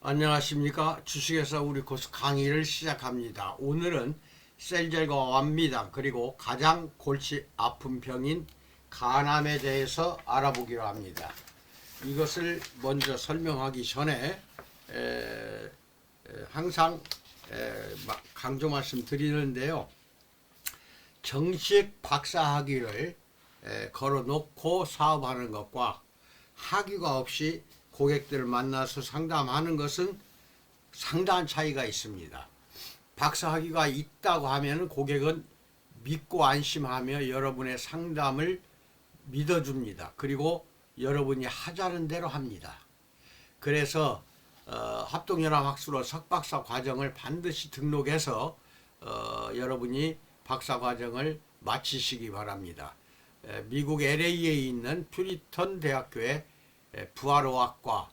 안녕하십니까. 주식회사 우리 고수 강의를 시작합니다. 오늘은 셀젤과 완미당 그리고 가장 골치 아픈 병인 간암에 대해서 알아보기로 합니다. 이것을 먼저 설명하기 전에 항상 강조 말씀 드리는데요. 정식 박사학위를 걸어놓고 사업하는 것과 학위가 없이 고객들을 만나서 상담하는 것은 상당한 차이가 있습니다. 박사학위가 있다고 하면 고객은 믿고 안심하며 여러분의 상담을 믿어줍니다. 그리고 여러분이 하자는 대로 합니다. 그래서 합동연합학술로 석박사 과정을 반드시 등록해서 여러분이 박사 과정을 마치시기 바랍니다. 미국 LA에 있는 퓨리턴 대학교의 부활의학과,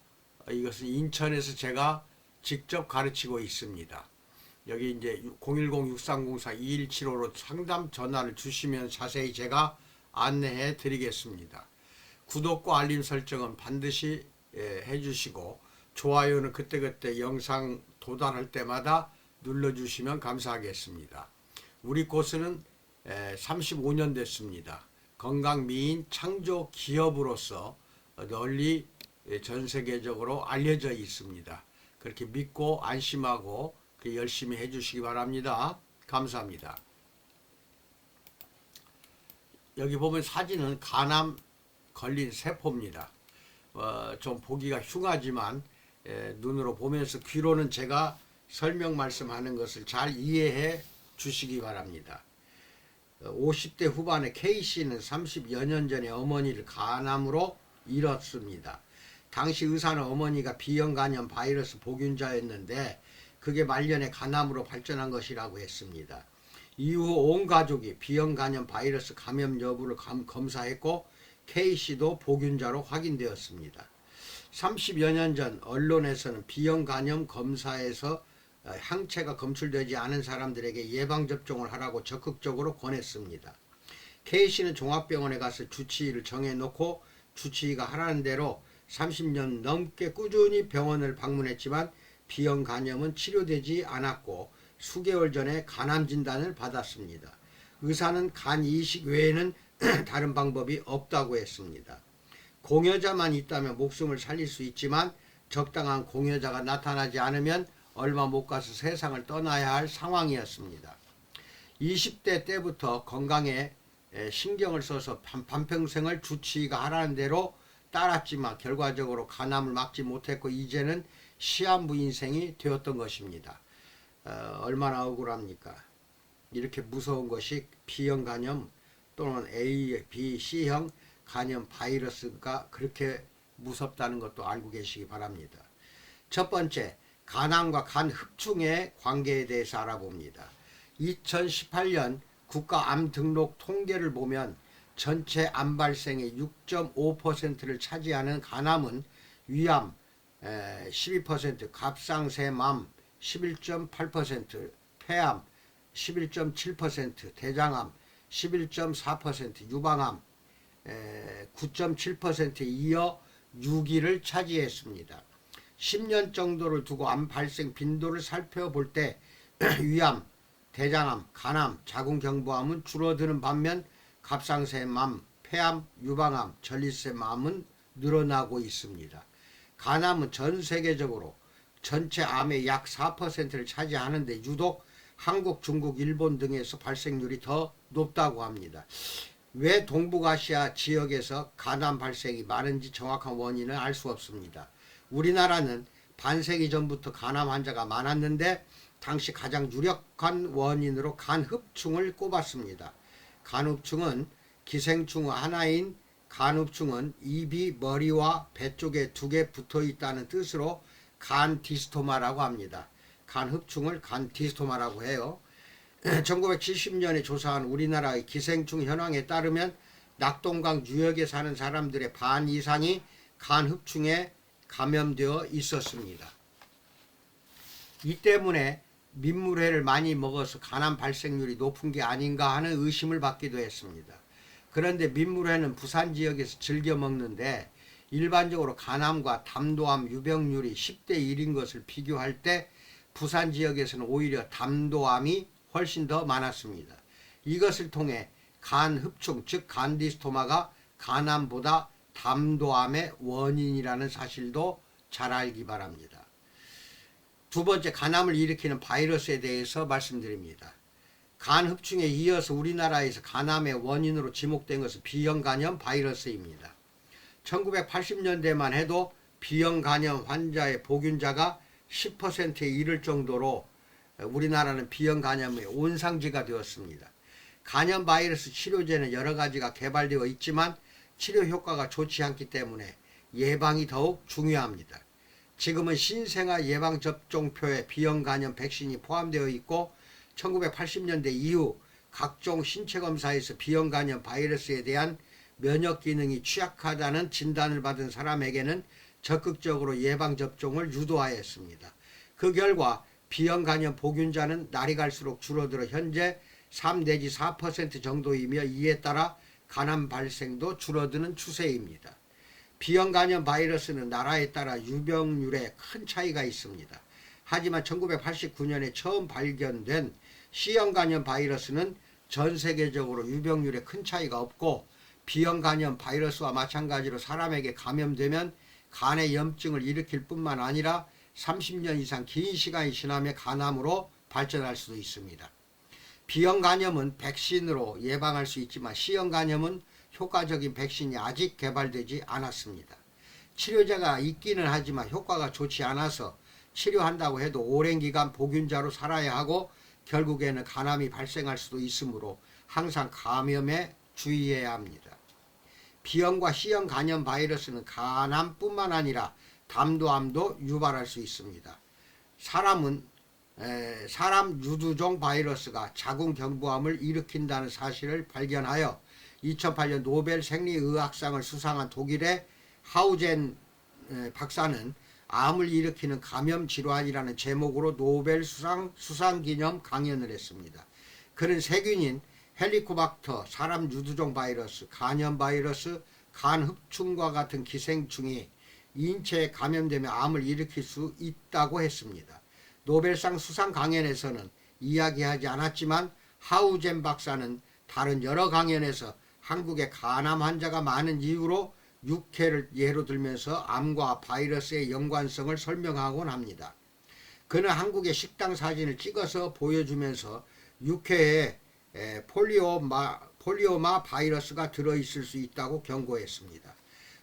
이것은 인천에서 제가 직접 가르치고 있습니다. 여기 이제 010-6304-2175로 상담 전화를 주시면 자세히 제가 안내해 드리겠습니다. 구독과 알림 설정은 반드시 해주시고 좋아요는 그때그때 영상 도달할 때마다 눌러주시면 감사하겠습니다. 우리 고수는 35년 됐습니다. 건강미인 창조 기업으로서 널리 전 세계적으로 알려져 있습니다. 그렇게 믿고 안심하고 열심히 해주시기 바랍니다. 감사합니다. 여기 보면 사진은 간암 걸린 세포입니다. 좀 보기가 흉하지만 눈으로 보면서 귀로는 제가 설명 말씀하는 것을 잘 이해해 주시기 바랍니다. 50대 후반의 K씨는 30여 년 전에 어머니를 간암으로 잃었습니다. 당시 의사는 어머니가 B형 간염 바이러스 보균자였는데 그게 말년에 간암으로 발전한 것이라고 했습니다. 이후 온 가족이 B형 간염 바이러스 감염 여부를 검사했고 K씨도 보균자로 확인되었습니다. 30여 년 전 언론에서는 B형 간염 검사에서 항체가 검출되지 않은 사람들에게 예방접종을 하라고 적극적으로 권했습니다. K씨는 종합병원에 가서 주치의를 정해놓고 주치의가 하라는 대로 30년 넘게 꾸준히 병원을 방문했지만 B형 간염은 치료되지 않았고 수개월 전에 간암 진단을 받았습니다. 의사는 간 이식 외에는 다른 방법이 없다고 했습니다. 공여자만 있다면 목숨을 살릴 수 있지만 적당한 공여자가 나타나지 않으면 얼마 못 가서 세상을 떠나야 할 상황이었습니다. 20대 때부터 건강에 신경을 써서 반평생을 주치의가 하라는 대로 따랐지만 결과적으로 간암을 막지 못했고 이제는 시한부 인생이 되었던 것입니다. 얼마나 억울합니까? 이렇게 무서운 것이 B형 간염 또는 A, B, C형 간염 바이러스가 그렇게 무섭다는 것도 알고 계시기 바랍니다. 첫 번째, 간암과 간 흡충의 관계에 대해서 알아봅니다. 2018년 국가암 등록 통계를 보면 전체 암 발생의 6.5%를 차지하는 간암은 위암 12%, 갑상샘암 11.8%, 폐암 11.7%, 대장암 11.4%, 유방암 9.7%에 이어 6위를 차지했습니다. 10년 정도를 두고 암 발생 빈도를 살펴볼 때 위암, 대장암, 간암, 자궁경부암은 줄어드는 반면 갑상샘암, 폐암, 유방암, 전립선암은 늘어나고 있습니다. 간암은 전 세계적으로 전체 암의 약 4%를 차지하는데 유독 한국, 중국, 일본 등에서 발생률이 더 높다고 합니다. 왜 동북아시아 지역에서 간암 발생이 많은지 정확한 원인은 알 수 없습니다. 우리나라는 반세기 전부터 간암 환자가 많았는데 당시 가장 유력한 원인으로 간흡충을 꼽았습니다. 간흡충은 기생충 하나인 간흡충은 입이 머리와 배 쪽에 두 개 붙어 있다는 뜻으로 간디스토마라고 합니다. 간흡충을 간디스토마라고 해요. 1970년에 조사한 우리나라의 기생충 현황에 따르면 낙동강 유역에 사는 사람들의 반 이상이 간흡충에 감염되어 있었습니다. 이 때문에 민물회를 많이 먹어서 간암 발생률이 높은 게 아닌가 하는 의심을 받기도 했습니다. 그런데 민물회는 부산 지역에서 즐겨 먹는데 일반적으로 간암과 담도암 유병률이 10대 1인 것을 비교할 때 부산 지역에서는 오히려 담도암이 훨씬 더 많았습니다. 이것을 통해 간흡충 즉 간디스토마가 간암보다 담도암의 원인이라는 사실도 잘 알기 바랍니다. 두 번째, 간암을 일으키는 바이러스에 대해서 말씀드립니다. 간흡충에 이어서 우리나라에서 간암의 원인으로 지목된 것은 B형 간염 바이러스입니다. 1980년대만 해도 B형 간염 환자의 복균자가 10%에 이를 정도로 우리나라는 B형 간염의 온상지가 되었습니다. 간염 바이러스 치료제는 여러 가지가 개발되어 있지만 치료 효과가 좋지 않기 때문에 예방이 더욱 중요합니다. 지금은 신생아 예방접종표에 B형 간염 백신이 포함되어 있고 1980년대 이후 각종 신체검사에서 B형 간염 바이러스에 대한 면역 기능이 취약하다는 진단을 받은 사람에게는 적극적으로 예방접종을 유도하였습니다. 그 결과 B형 간염 복균자는 날이 갈수록 줄어들어 현재 3 내지 4% 정도이며 이에 따라 간암 발생도 줄어드는 추세입니다. B형 간염 바이러스는 나라에 따라 유병률에 큰 차이가 있습니다. 하지만 1989년에 처음 발견된 C형 간염 바이러스는 전 세계적으로 유병률에 큰 차이가 없고 B형 간염 바이러스와 마찬가지로 사람에게 감염되면 간의 염증을 일으킬 뿐만 아니라 30년 이상 긴 시간이 지나며 간암으로 발전할 수도 있습니다. B형 간염은 백신으로 예방할 수 있지만 C형 간염은 효과적인 백신이 아직 개발되지 않았습니다. 치료제가 있기는 하지만 효과가 좋지 않아서 치료한다고 해도 오랜 기간 복균자로 살아야 하고 결국에는 간암이 발생할 수도 있으므로 항상 감염에 주의해야 합니다. B형과 C형 간염 바이러스는 간암뿐만 아니라 담도암도 유발할 수 있습니다. 사람 유두종 바이러스가 자궁경부암을 일으킨다는 사실을 발견하여 2008년 노벨 생리의학상을 수상한 독일의 하우젠 박사는 암을 일으키는 감염 질환이라는 제목으로 노벨 수상 기념 강연을 했습니다. 그는 세균인 헬리코박터, 사람 유두종 바이러스, 간염 바이러스, 간흡충과 같은 기생충이 인체에 감염되며 암을 일으킬 수 있다고 했습니다. 노벨상 수상 강연에서는 이야기하지 않았지만 하우젠 박사는 다른 여러 강연에서 한국에 간암 환자가 많은 이유로 육회를 예로 들면서 암과 바이러스의 연관성을 설명하곤 합니다. 그는 한국의 식당 사진을 찍어서 보여주면서 육회에 폴리오마 바이러스가 들어있을 수 있다고 경고했습니다.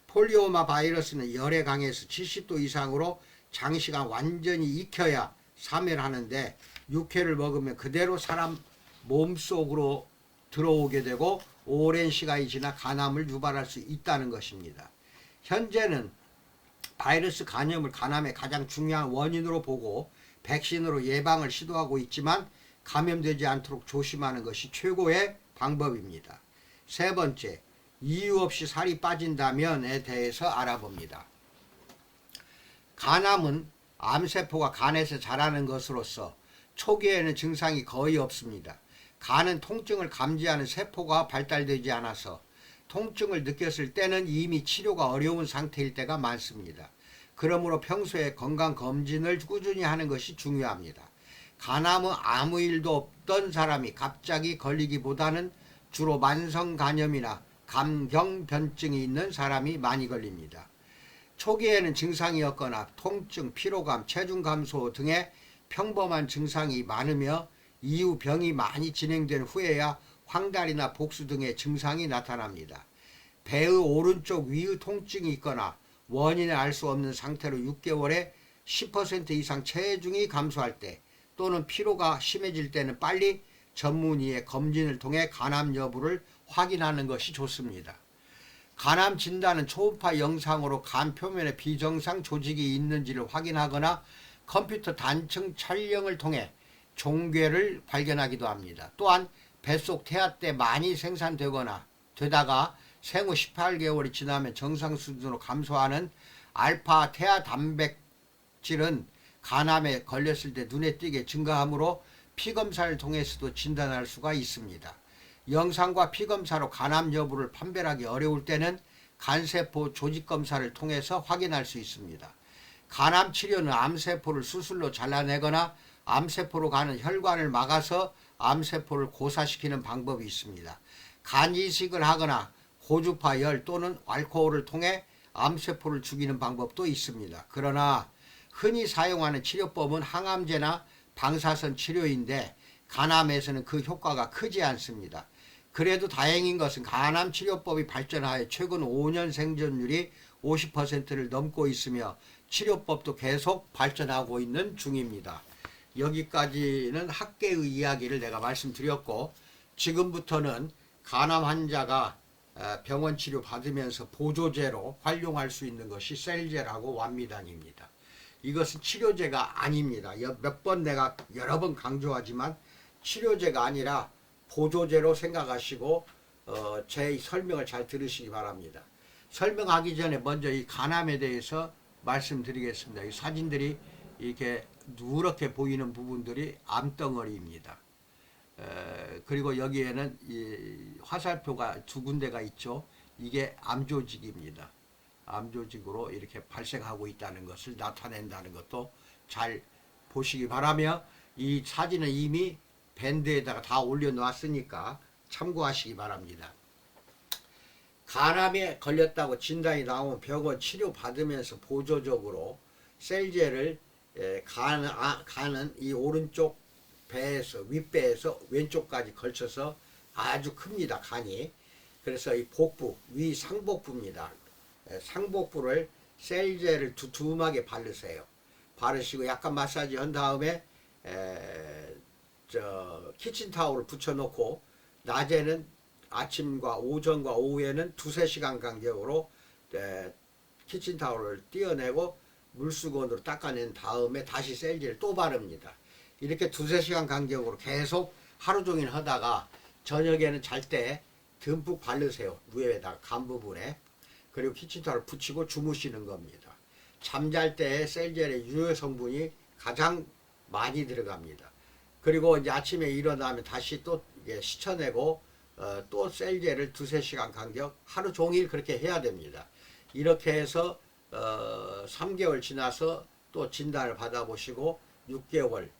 폴리오마 바이러스는 열에 강해서 70도 이상으로 장시간 완전히 익혀야 사멸하는데 육회를 먹으면 그대로 사람 몸속으로 들어오게 되고 오랜 시간이 지나 간암을 유발할 수 있다는 것입니다. 현재는 바이러스 간염을 간암의 가장 중요한 원인으로 보고 백신으로 예방을 시도하고 있지만 감염되지 않도록 조심하는 것이 최고의 방법입니다. 세 번째, 이유 없이 살이 빠진다면에 대해서 알아봅니다. 간암은 암세포가 간에서 자라는 것으로서 초기에는 증상이 거의 없습니다. 간은 통증을 감지하는 세포가 발달되지 않아서 통증을 느꼈을 때는 이미 치료가 어려운 상태일 때가 많습니다. 그러므로 평소에 건강검진을 꾸준히 하는 것이 중요합니다. 간암은 아무 일도 없던 사람이 갑자기 걸리기보다는 주로 만성간염이나 감경변증이 있는 사람이 많이 걸립니다. 초기에는 증상이 없거나 통증, 피로감, 체중 감소 등의 평범한 증상이 많으며 이후 병이 많이 진행된 후에야 황달이나 복수 등의 증상이 나타납니다. 배의 오른쪽 위의 통증이 있거나 원인을 알 수 없는 상태로 6개월에 10% 이상 체중이 감소할 때 또는 피로가 심해질 때는 빨리 전문의의 검진을 통해 간암 여부를 확인하는 것이 좋습니다. 간암 진단은 초음파 영상으로 간 표면에 비정상 조직이 있는지를 확인하거나 컴퓨터 단층 촬영을 통해 종괴를 발견하기도 합니다. 또한 뱃속 태아 때 많이 생산되거나 되다가 생후 18개월이 지나면 정상 수준으로 감소하는 알파 태아 단백질은 간암에 걸렸을 때 눈에 띄게 증가하므로 피검사를 통해서도 진단할 수가 있습니다. 영상과 피검사로 간암 여부를 판별하기 어려울 때는 간세포 조직검사를 통해서 확인할 수 있습니다. 간암 치료는 암세포를 수술로 잘라내거나 암세포로 가는 혈관을 막아서 암세포를 고사시키는 방법이 있습니다. 간 이식을 하거나 고주파 열 또는 알코올을 통해 암세포를 죽이는 방법도 있습니다. 그러나 흔히 사용하는 치료법은 항암제나 방사선 치료인데 간암에서는 그 효과가 크지 않습니다. 그래도 다행인 것은 간암 치료법이 발전하여 최근 5년 생존율이 50%를 넘고 있으며 치료법도 계속 발전하고 있는 중입니다. 여기까지는 학계의 이야기를 내가 말씀드렸고, 지금부터는 간암 환자가 병원 치료 받으면서 보조제로 활용할 수 있는 것이 셀제라고 완미단입니다. 이것은 치료제가 아닙니다. 몇 번 내가 여러 번 강조하지만 치료제가 아니라 보조제로 생각하시고 제 설명을 잘 들으시기 바랍니다. 설명하기 전에 먼저 이 간암에 대해서 말씀드리겠습니다. 이 사진들이 이렇게 누렇게 보이는 부분들이 암덩어리입니다. 그리고 여기에는 이 화살표가 두 군데가 있죠. 이게 암조직입니다. 암조직으로 이렇게 발생하고 있다는 것을 나타낸다는 것도 잘 보시기 바라며, 이 사진은 이미 밴드에다가 다 올려놨으니까 참고하시기 바랍니다. 간암에 걸렸다고 진단이 나오면 병원 치료 받으면서 보조적으로 셀제를 간은 이 오른쪽 배에서 윗배에서 왼쪽까지 걸쳐서 아주 큽니다. 간이. 그래서 이 복부 위 상복부입니다. 상복부를 셀제를 두툼하게 바르세요. 바르시고 약간 마사지 한 다음에 키친타올을 붙여놓고 낮에는 아침과 오전과 오후에는 두세 시간 간격으로 키친타올을 띄어내고 물수건으로 닦아낸 다음에 다시 셀제를 또 바릅니다. 이렇게 두세 시간 간격으로 계속 하루 종일 하다가 저녁에는 잘 때 듬뿍 바르세요. 위에다가 간 부분에. 그리고 키친타올을 붙이고 주무시는 겁니다. 잠잘 때 셀젤의 유효 성분이 가장 많이 들어갑니다. 그리고 이제 아침에 일어나면 다시 또 씻어내고 또 셀젤을 두세 시간 간격 하루 종일 그렇게 해야 됩니다. 이렇게 해서 3개월 지나서 또 진단을 받아보시고 6개월,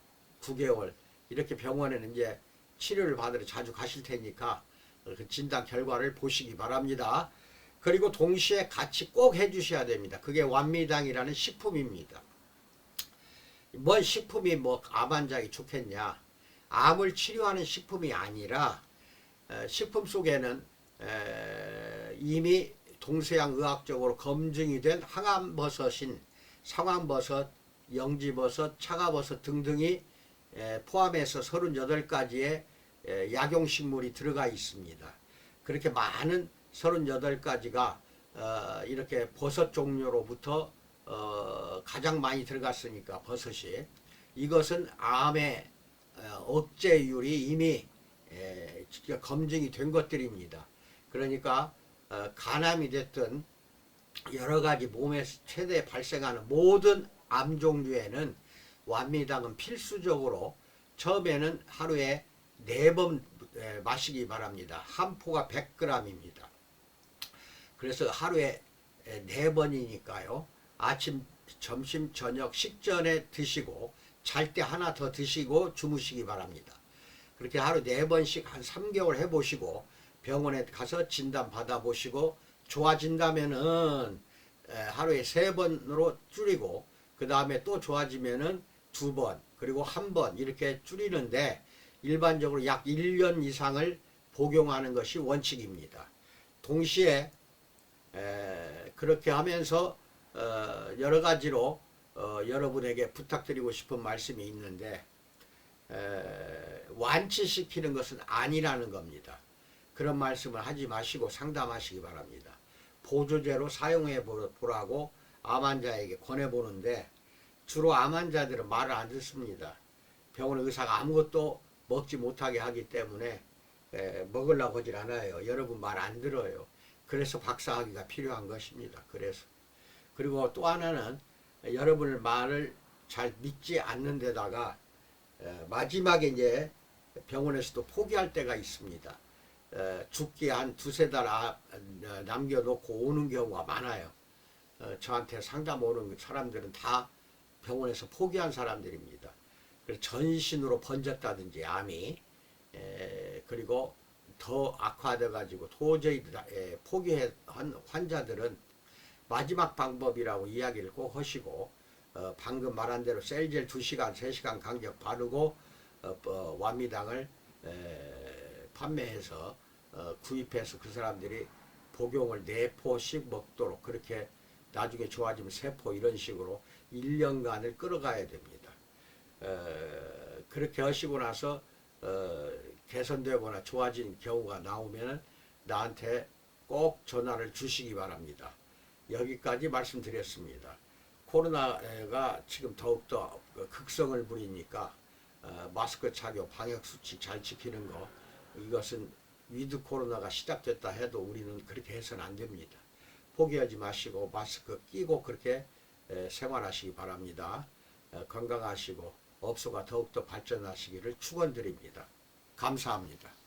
9개월 이렇게 병원에는 이제 치료를 받으러 자주 가실 테니까 그 진단 결과를 보시기 바랍니다. 그리고 동시에 같이 꼭 해주셔야 됩니다. 그게 완미당이라는 식품입니다. 뭔 식품이 뭐 암 환자에게 좋겠냐? 암을 치료하는 식품이 아니라 식품 속에는 이미 동서양 의학적으로 검증이 된 항암버섯인 상황버섯, 영지버섯, 차가버섯 등등이 포함해서 38가지의 약용식물이 들어가 있습니다. 그렇게 많은 38가지가 이렇게 버섯 종류로부터 가장 많이 들어갔으니까 버섯이, 이것은 암의 억제율이 이미 검증이 된 것들입니다. 그러니까 간암이 됐든 여러 가지 몸에 최대 발생하는 모든 암 종류에는 완미당은 필수적으로 처음에는 하루에 4번 마시기 바랍니다. 한 포가 100g입니다. 그래서 하루에 4번이니까요. 아침, 점심, 저녁 식전에 드시고 잘 때 하나 더 드시고 주무시기 바랍니다. 그렇게 하루 4번씩 한 3개월 해보시고 병원에 가서 진단 받아보시고 좋아진다면은 하루에 3번으로 줄이고 그 다음에 또 좋아지면은 2번 그리고 1번 이렇게 줄이는데 일반적으로 약 1년 이상을 복용하는 것이 원칙입니다. 동시에 그렇게 하면서 여러 가지로 여러분에게 부탁드리고 싶은 말씀이 있는데 완치시키는 것은 아니라는 겁니다. 그런 말씀을 하지 마시고 상담하시기 바랍니다. 보조제로 사용해 보라고 암 환자에게 권해보는데 주로 암 환자들은 말을 안 듣습니다. 병원 의사가 아무것도 먹지 못하게 하기 때문에 먹으려고 하질 않아요. 여러분 말 안 들어요. 그래서 박사학위가 필요한 것입니다. 그래서 그리고 또 하나는 여러분의 말을 잘 믿지 않는 데다가 마지막에 이제 병원에서도 포기할 때가 있습니다. 죽기 한 두세 달 남겨놓고 오는 경우가 많아요. 저한테 상담 오는 사람들은 다 병원에서 포기한 사람들입니다. 그래서 전신으로 번졌다든지 암이 그리고 더 악화돼 가지고 도저히 포기한 환자들은 마지막 방법이라고 이야기를 꼭 하시고 방금 말한 대로 셀젤 2시간 3시간 간격 바르고 완미당을 판매해서 구입해서 그 사람들이 복용을 4포씩 먹도록 그렇게 나중에 좋아지면 3포 이런 식으로 1년간을 끌어가야 됩니다. 그렇게 하시고 나서 개선되거나 좋아진 경우가 나오면 나한테 꼭 전화를 주시기 바랍니다. 여기까지 말씀드렸습니다. 코로나가 지금 더욱더 극성을 부리니까 마스크 착용, 방역수칙 잘 지키는 거, 이것은 위드 코로나가 시작됐다 해도 우리는 그렇게 해서는 안 됩니다. 포기하지 마시고 마스크 끼고 그렇게 생활하시기 바랍니다. 건강하시고 업소가 더욱더 발전하시기를 축원드립니다. 감사합니다.